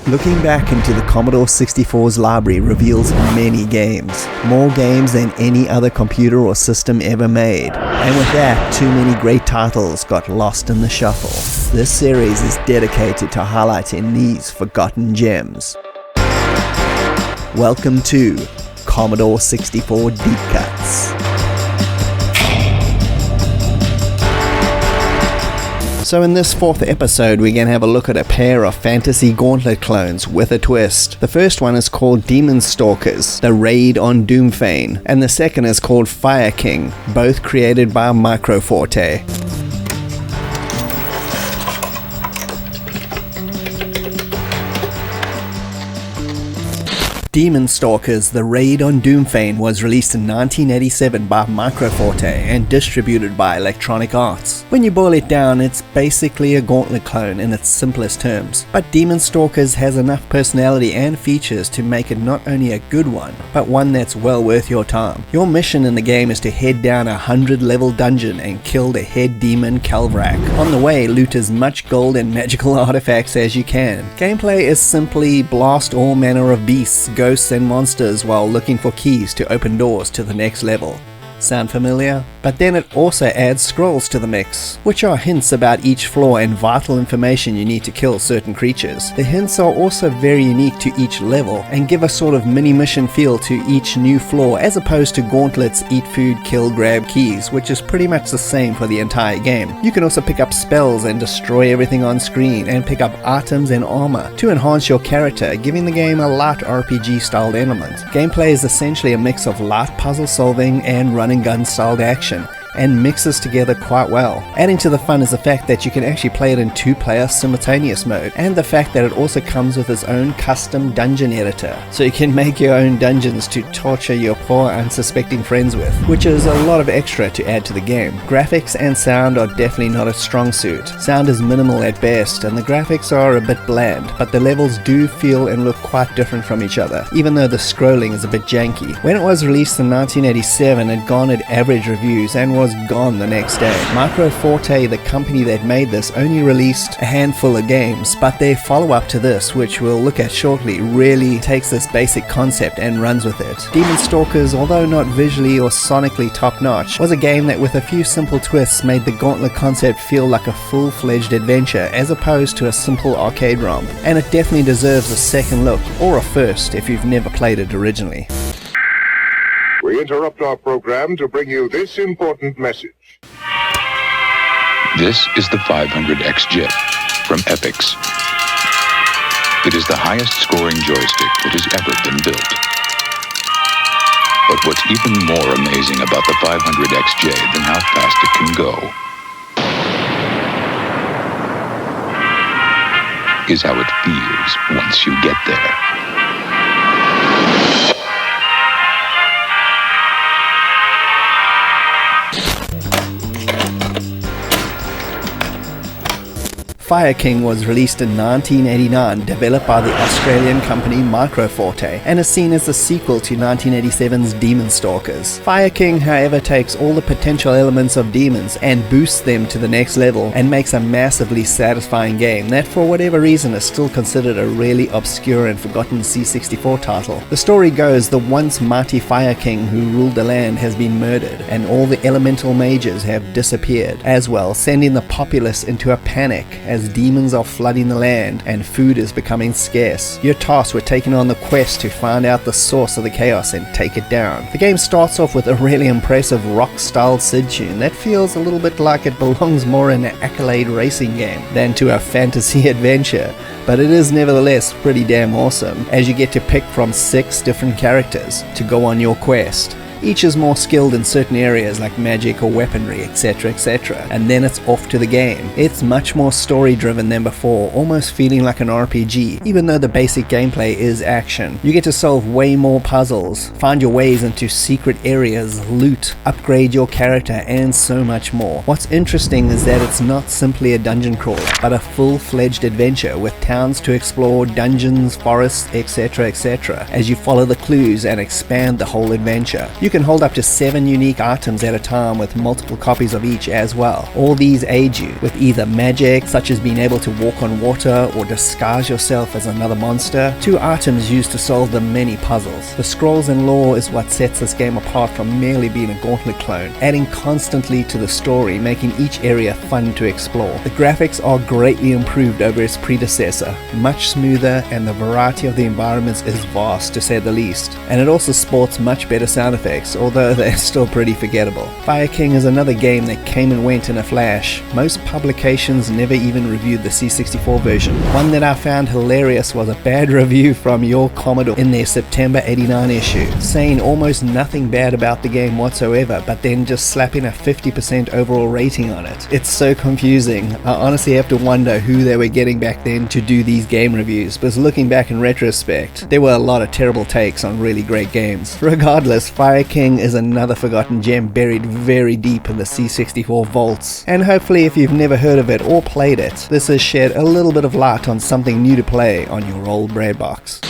Looking back into the Commodore 64's library reveals many games. More games than any other computer or system ever made. And with that, too many great titles got lost in the shuffle. This series is dedicated to highlighting these forgotten gems. Welcome to Commodore 64 Deep Cuts. So in this fourth episode, we're going to have a look at a pair of fantasy Gauntlet clones with a twist. The first one is called Stalkers, the raid on Doomfane, and the second is called Fire King, both created by Microforte. Stalkers, the raid on Doomfane was released in 1987 by Microforte and distributed by Electronic Arts. When you boil it down, it's basically a Gauntlet clone in its simplest terms. But Stalkers has enough personality and features to make it not only a good one, but one that's well worth your time. Your mission in the game is to head down a 100-level dungeon and kill the head demon Calvrak. On the way, loot as much gold and magical artifacts as you can. Gameplay is simply blast all manner of beasts, ghosts and monsters while looking for keys to open doors to the next level. Sound familiar? But then it also adds scrolls to the mix, which are hints about each floor and vital information you need to kill certain creatures. The hints are also very unique to each level and give a sort of mini-mission feel to each new floor, as opposed to Gauntlet's eat food, kill, grab keys, which is pretty much the same for the entire game. You can also pick up spells and destroy everything on screen, and pick up items and armor to enhance your character, giving the game a light RPG styled element. Gameplay is essentially a mix of light puzzle solving and run and gun styled action, and mixes together quite well. Adding to the fun is the fact that you can actually play it in two-player simultaneous mode, and the fact that it also comes with its own custom dungeon editor, so you can make your own dungeons to torture your poor unsuspecting friends with, which is a lot of extra to add to the game. Graphics and sound are definitely not a strong suit. Sound is minimal at best, and the graphics are a bit bland, but the levels do feel and look quite different from each other, even though the scrolling is a bit janky. When it was released in 1987, it garnered average reviews and was gone the next day. Microforte, the company that made this, only released a handful of games, but their follow-up to this, which we'll look at shortly, really takes this basic concept and runs with it. Stalkers, although not visually or sonically top-notch, was a game that with a few simple twists made the Gauntlet concept feel like a full-fledged adventure as opposed to a simple arcade romp, and it definitely deserves a second look, or a first if you've never played it originally. We interrupt our program to bring you this important message. This is the 500XJ from Epix. It is the highest scoring joystick that has ever been built. But what's even more amazing about the 500XJ than how fast it can go is how it feels once you get there. Fire King was released in 1989, developed by the Australian company Microforte, and is seen as the sequel to 1987's Stalkers. Fire King, however, takes all the potential elements of demons and boosts them to the next level, and makes a massively satisfying game that for whatever reason is still considered a really obscure and forgotten C64 title. The story goes the once mighty Fire King who ruled the land has been murdered, and all the elemental mages have disappeared as well, sending the populace into a panic as demons are flooding the land and food is becoming scarce. You're tasked with taking on the quest to find out the source of the chaos and take it down. The game starts off with a really impressive rock-styled Sid tune that feels a little bit like it belongs more in an accolade racing game than to a fantasy adventure, but it is nevertheless pretty damn awesome, as you get to pick from 6 different characters to go on your quest. Each is more skilled in certain areas like magic or weaponry, etc, and then it's off to the game. It's much more story driven than before, almost feeling like an RPG, even though the basic gameplay is action. You get to solve way more puzzles, find your ways into secret areas, loot, upgrade your character, and so much more. What's interesting is that it's not simply a dungeon crawler, but a full-fledged adventure with towns to explore, dungeons, forests, etc, as you follow the clues and expand the whole adventure. You can hold up to 7 unique items at a time with multiple copies of each as well. All these aid you with either magic, such as being able to walk on water or disguise yourself as another monster, to items used to solve the many puzzles. The scrolls and lore is what sets this game apart from merely being a Gauntlet clone, adding constantly to the story, making each area fun to explore. The graphics are greatly improved over its predecessor, much smoother, and the variety of the environments is vast to say the least. And it also sports much better sound effects, although they're still pretty forgettable. Fire King is another game that came and went in a flash. Most publications never even reviewed the C64 version. One that I found hilarious was a bad review from your Commodore in their September '89 issue, saying almost nothing bad about the game whatsoever, but then just slapping a 50% overall rating on it. It's so confusing. I honestly have to wonder who they were getting back then to do these game reviews, because looking back in retrospect, there were a lot of terrible takes on really great games. Regardless, Fire King is another forgotten gem buried very deep in the C64 vaults, and hopefully if you've never heard of it or played it, this has shed a little bit of light on something new to play on your old bread box.